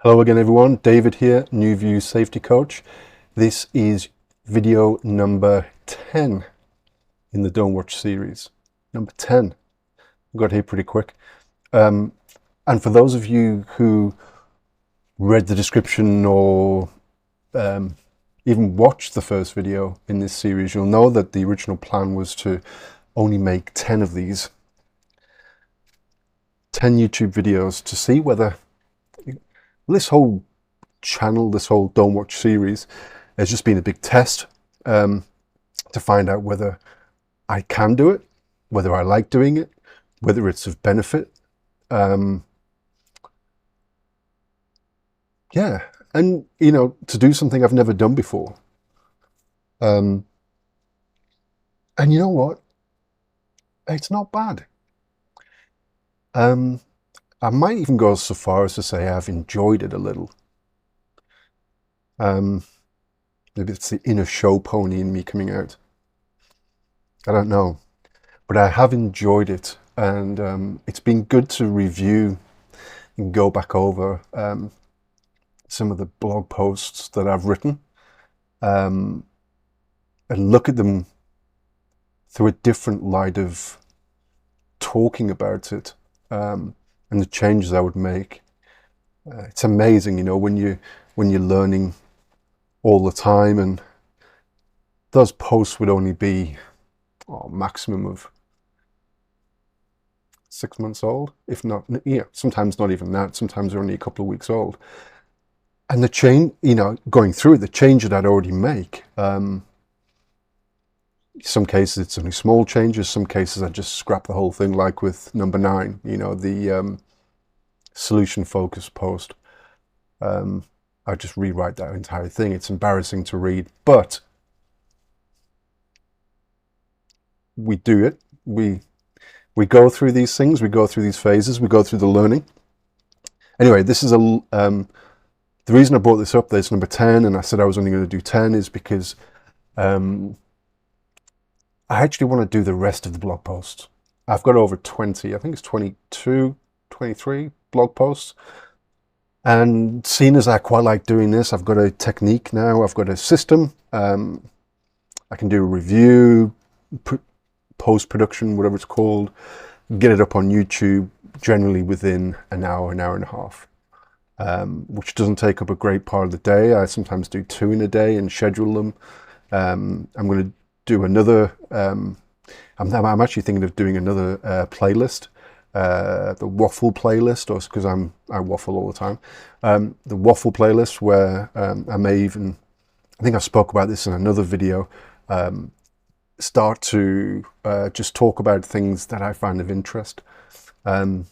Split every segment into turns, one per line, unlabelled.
Hello again everyone, David here, New View Safety Coach. This is video number 10 in the Don't Watch series. Number 10. We got here pretty quick. And for those of you who read the description or even watched the first video in this series, you'll know that the original plan was to only make 10 of these. 10 YouTube videos to see whether this whole channel, this whole Don't Watch series has just been a big test to find out whether I can do it, whether I like doing it, whether it's of benefit. Yeah, and to do something I've never done before. And you know what? It's not bad. I might even go so far as to say I've enjoyed it a little. Maybe it's the inner show pony in me coming out. I don't know. But I have enjoyed it, and it's been good to review and go back over some of the blog posts that I've written and look at them through a different light of talking about it. And the changes I would make. It's amazing, when you're learning all the time, and those posts would only be maximum of 6 months old, if not, sometimes not even that. Sometimes they're only a couple of weeks old. And the change, going through it, the change that I'd already make. Some cases it's only small changes. Some cases I just scrap the whole thing, like with number 9, the solution focused post. I just rewrite that entire thing. It's embarrassing to read, but we do it. We go through these things. We go through these phases. We go through the learning. Anyway, this is the reason I brought this up. There's number 10, and I said I was only going to do 10 is because I actually want to do the rest of the blog posts. I've got over 20, I think it's 22, 23 blog posts. And seeing as I quite like doing this, I've got a technique now, I've got a system. I can do a review, post-production, whatever it's called, get it up on YouTube generally within an hour and a half, which doesn't take up a great part of the day. I sometimes do 2 in a day and schedule them. I'm going to do another, I'm actually thinking of doing another playlist, the waffle playlist, or because I waffle all the time, the waffle playlist where I may even, I think I spoke about this in another video, start to just talk about things that I find of interest. I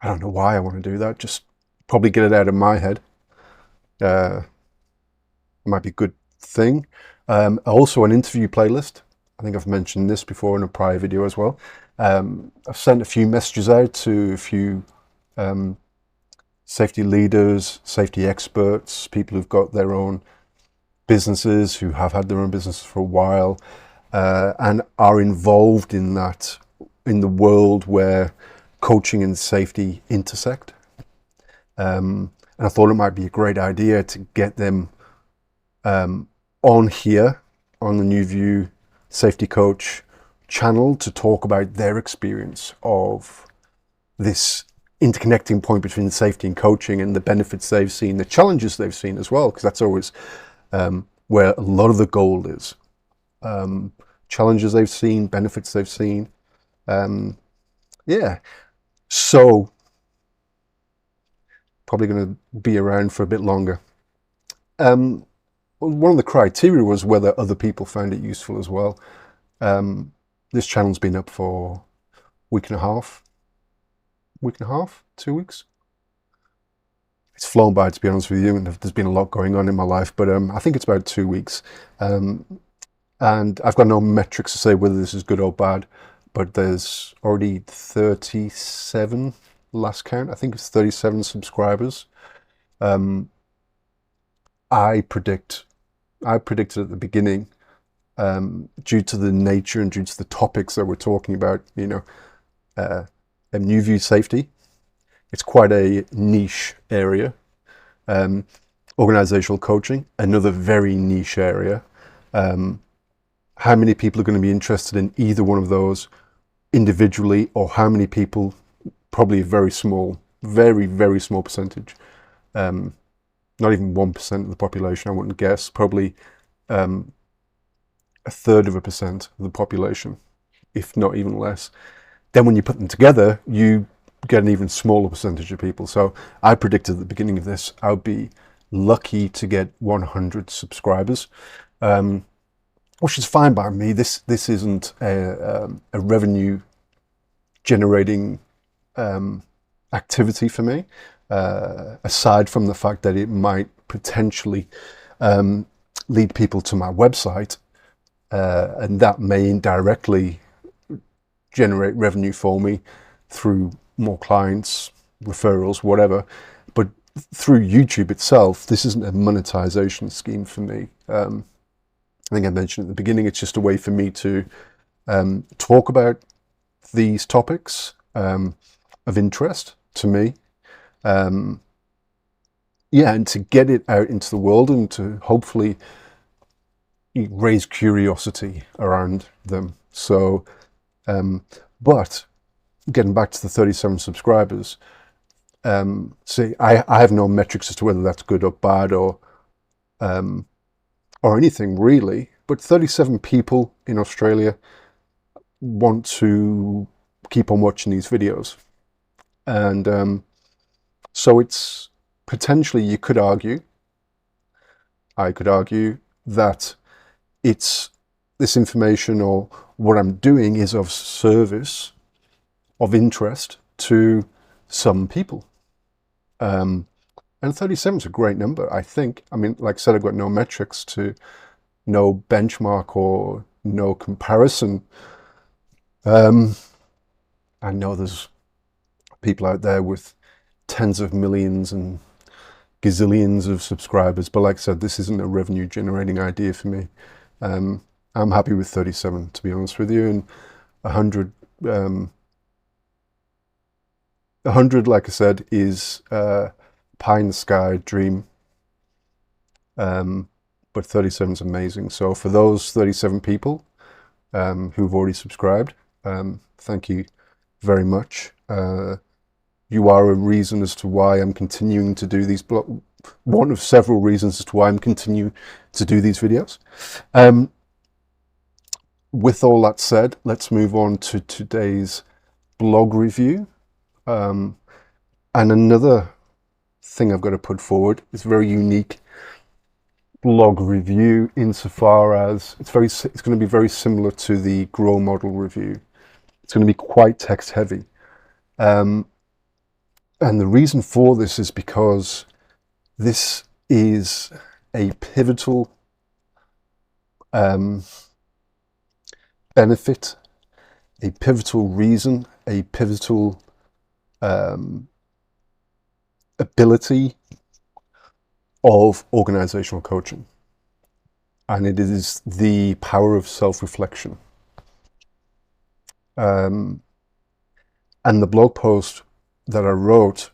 don't know why I want to do that, just probably get it out of my head. It might be a good thing. Also an interview playlist. I think I've mentioned this before in a prior video as well. I've sent a few messages out to a few safety leaders, safety experts, people who've got their own businesses, who have had their own business for a while, and are involved in that, in the world where coaching and safety intersect. And I thought it might be a great idea to get them on here on the New View Safety Coach channel to talk about their experience of this interconnecting point between safety and coaching, and the benefits they've seen, the challenges they've seen as well, because that's always where a lot of the gold is. Challenges they've seen, benefits they've seen. Yeah, so probably going to be around for a bit longer. One of the criteria was whether other people found it useful as well. This channel's been up for a week and a half, 2 weeks. It's flown by, to be honest with you, and there's been a lot going on in my life, but I think it's about 2 weeks. And I've got no metrics to say whether this is good or bad, but there's already 37, last count, I think it's 37 subscribers. I predicted at the beginning, due to the nature and due to the topics that we're talking about, New View safety, It's quite a niche area. Organizational coaching, another very niche area. How many people are going to be interested in either one of those individually, or how many people? Probably a very small, very small percentage. Not even 1% of the population, I wouldn't guess. Probably a third of a percent of the population, if not even less. Then when you put them together, you get an even smaller percentage of people. So I predicted at the beginning of this, I would be lucky to get 100 subscribers, which is fine by me. This isn't a revenue generating activity for me, aside from the fact that it might potentially lead people to my website, and that may indirectly generate revenue for me through more clients, referrals, whatever. But through YouTube itself, this isn't a monetization scheme for me. I think I mentioned at the beginning, it's just a way for me to talk about these topics of interest to me. And to get it out into the world and to hopefully raise curiosity around them. So, but getting back to the 37 subscribers, see, I have no metrics as to whether that's good or bad or anything really, but 37 people in Australia want to keep on watching these videos. And so it's potentially, I could argue that it's this information or what I'm doing is of service, of interest to some people. And 37 is a great number, I think. I mean, like I said, I've got no metrics, no benchmark or no comparison. I know there's people out there with tens of millions and gazillions of subscribers, but like I said, this isn't a revenue generating idea for me. I'm happy with 37, to be honest with you, and 100, 100, like I said, is pie in the sky dream. But 37 is amazing. So for those 37 people who've already subscribed, thank you very much. You are a reason as to why I'm continuing to do these one of several reasons as to why I'm continuing to do these videos. With all that said, let's move on to today's blog review. And another thing I've got to put forward is a very unique blog review insofar as it's going to be very similar to the Grow Model review. It's going to be quite text heavy. And the reason for this is because this is a pivotal benefit, a pivotal reason, a pivotal ability of organizational coaching. And it is the power of self-reflection. And the blog post that I wrote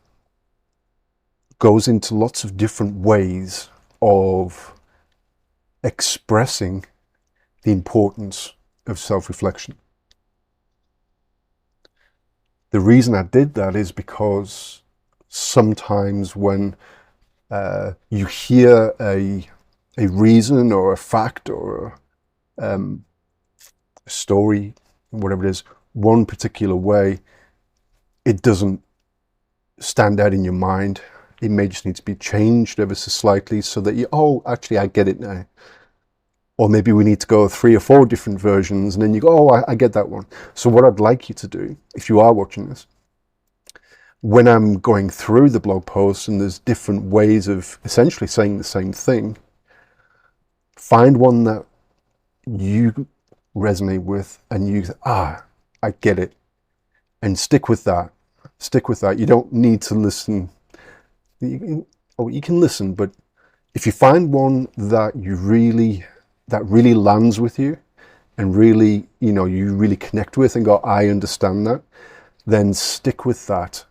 goes into lots of different ways of expressing the importance of self-reflection. The reason I did that is because sometimes when you hear a reason or a fact or a story, whatever it is, one particular way, it doesn't stand out in your mind. It may just need to be changed ever so slightly so that actually I get it now. Or maybe we need to go 3 or 4 different versions and then you go, I get that one. So what I'd like you to do, if you are watching this, when I'm going through the blog posts and there's different ways of essentially saying the same thing, find one that you resonate with and you say, I get it, and stick with that. Stick with that. You don't need to listen. You can listen, but if you find one that really lands with you and really, you really connect with and go, I understand that, then stick with that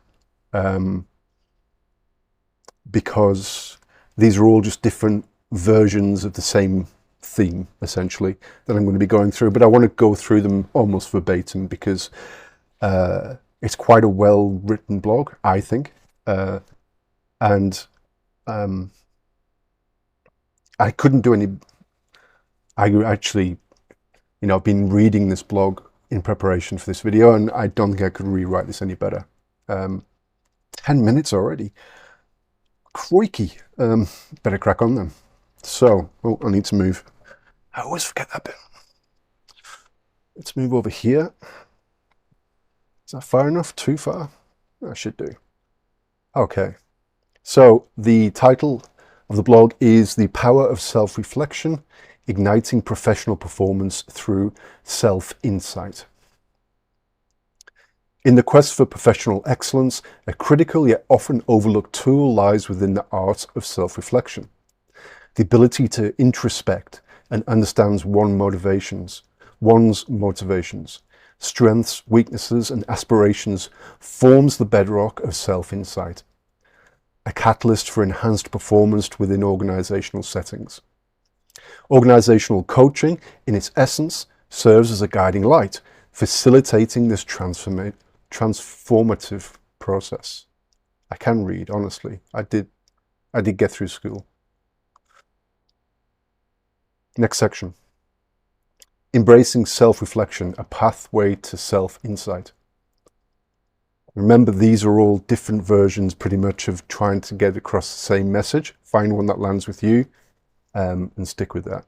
because these are all just different versions of the same theme, essentially, that I'm going to be going through. But I want to go through them almost verbatim because it's quite a well-written blog, I think. And I couldn't do any... I actually, I've been reading this blog in preparation for this video, and I don't think I could rewrite this any better. 10 minutes already. Crikey. Better crack on then. So, I need to move. I always forget that bit. Let's move over here. Is that far enough? Too far? I should do. Okay. So, the title of the blog is The Power of Self-Reflection, Igniting Professional Performance Through Self-Insight. In the quest for professional excellence, a critical yet often overlooked tool lies within the art of self-reflection. The ability to introspect and understand one's motivations, strengths, weaknesses, and aspirations forms the bedrock of self-insight, a catalyst for enhanced performance within organizational settings. Organizational coaching, in its essence, serves as a guiding light, facilitating this transformative process. I can read, honestly. I did get through school. Next section. Embracing self-reflection, a pathway to self-insight. Remember, these are all different versions pretty much of trying to get across the same message. Find one that lands with you and stick with that.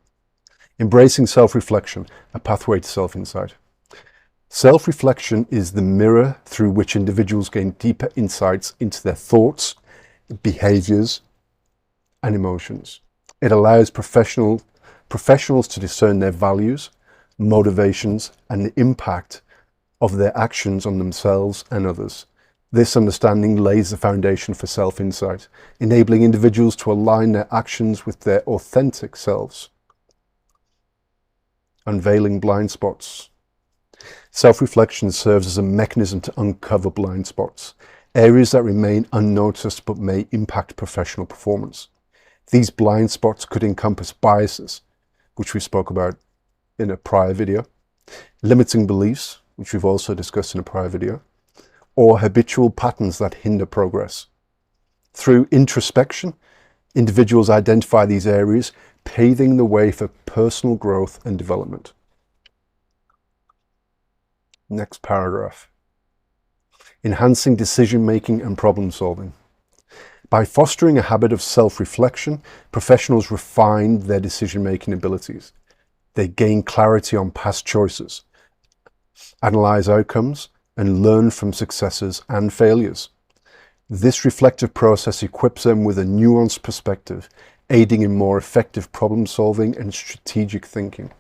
Embracing self-reflection, a pathway to self-insight. Self-reflection is the mirror through which individuals gain deeper insights into their thoughts, behaviors, and emotions. It allows professionals to discern their values, motivations, and the impact of their actions on themselves and others. This understanding lays the foundation for self-insight, enabling individuals to align their actions with their authentic selves. Unveiling blind spots. Self-reflection serves as a mechanism to uncover blind spots, areas that remain unnoticed but may impact professional performance. These blind spots could encompass biases, which we spoke about in a prior video, limiting beliefs, which we've also discussed in a prior video, or habitual patterns that hinder progress. Through introspection, individuals identify these areas, paving the way for personal growth and development. Next paragraph. Enhancing decision-making and problem-solving. By fostering a habit of self-reflection, professionals refine their decision-making abilities. They gain clarity on past choices, analyze outcomes, and learn from successes and failures. This reflective process equips them with a nuanced perspective, aiding in more effective problem-solving and strategic thinking.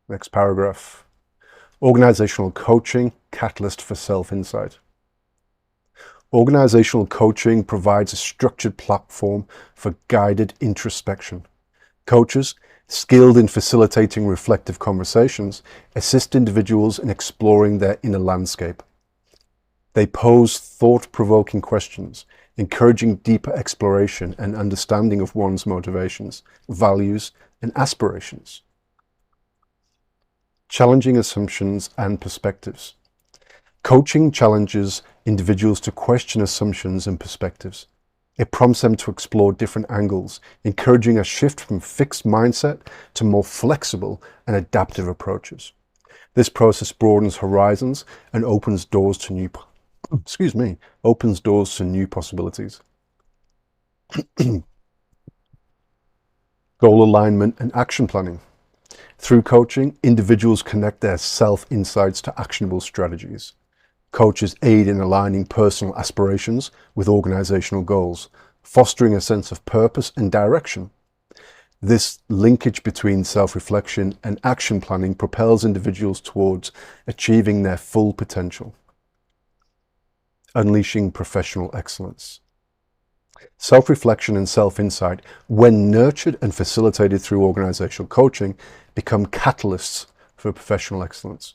Next paragraph. Organizational coaching, catalyst for self-insight. Organizational coaching provides a structured platform for guided introspection. Coaches, skilled in facilitating reflective conversations, assist individuals in exploring their inner landscape. They pose thought-provoking questions, encouraging deeper exploration and understanding of one's motivations, values, and aspirations. Challenging assumptions and perspectives. Coaching challenges individuals to question assumptions and perspectives. It prompts them to explore different angles, encouraging a shift from fixed mindset to more flexible and adaptive approaches. This process broadens horizons and opens doors to new possibilities. Goal alignment and action planning. Through coaching, individuals connect their self-insights to actionable strategies. Coaches aid in aligning personal aspirations with organizational goals, fostering a sense of purpose and direction. This linkage between self-reflection and action planning propels individuals towards achieving their full potential. Unleashing professional excellence. Self-reflection and self-insight, when nurtured and facilitated through organizational coaching, become catalysts for professional excellence.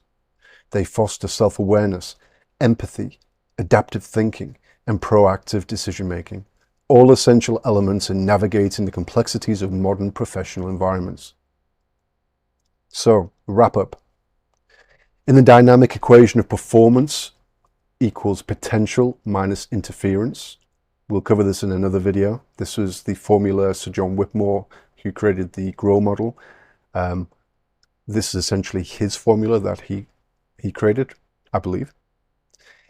They foster self-awareness, empathy, adaptive thinking, and proactive decision making, all essential elements in navigating the complexities of modern professional environments. So, wrap up. In the dynamic equation of performance equals potential minus interference. We'll cover this in another video. This was the formula Sir John Whitmore, who created the GROW model. This is essentially his formula that he created, I believe.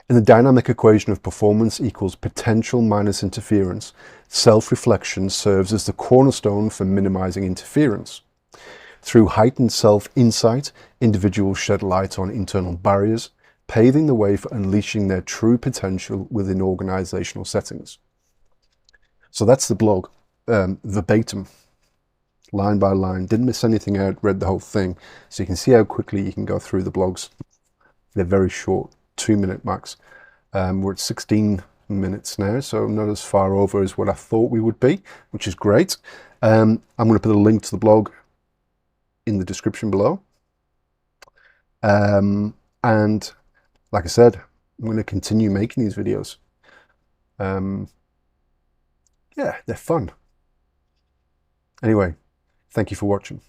In the dynamic equation of performance equals potential minus interference, self-reflection serves as the cornerstone for minimizing interference. Through heightened self-insight, individuals shed light on internal barriers, paving the way for unleashing their true potential within organizational settings. So that's the blog, verbatim, line by line. Didn't miss anything out, read the whole thing. So you can see how quickly you can go through the blogs. They're very short, 2-minute max. We're at 16 minutes now, so not as far over as what I thought we would be, which is great. I'm going to put a link to the blog in the description below. And like I said, I'm going to continue making these videos. Yeah, they're fun. Anyway, thank you for watching.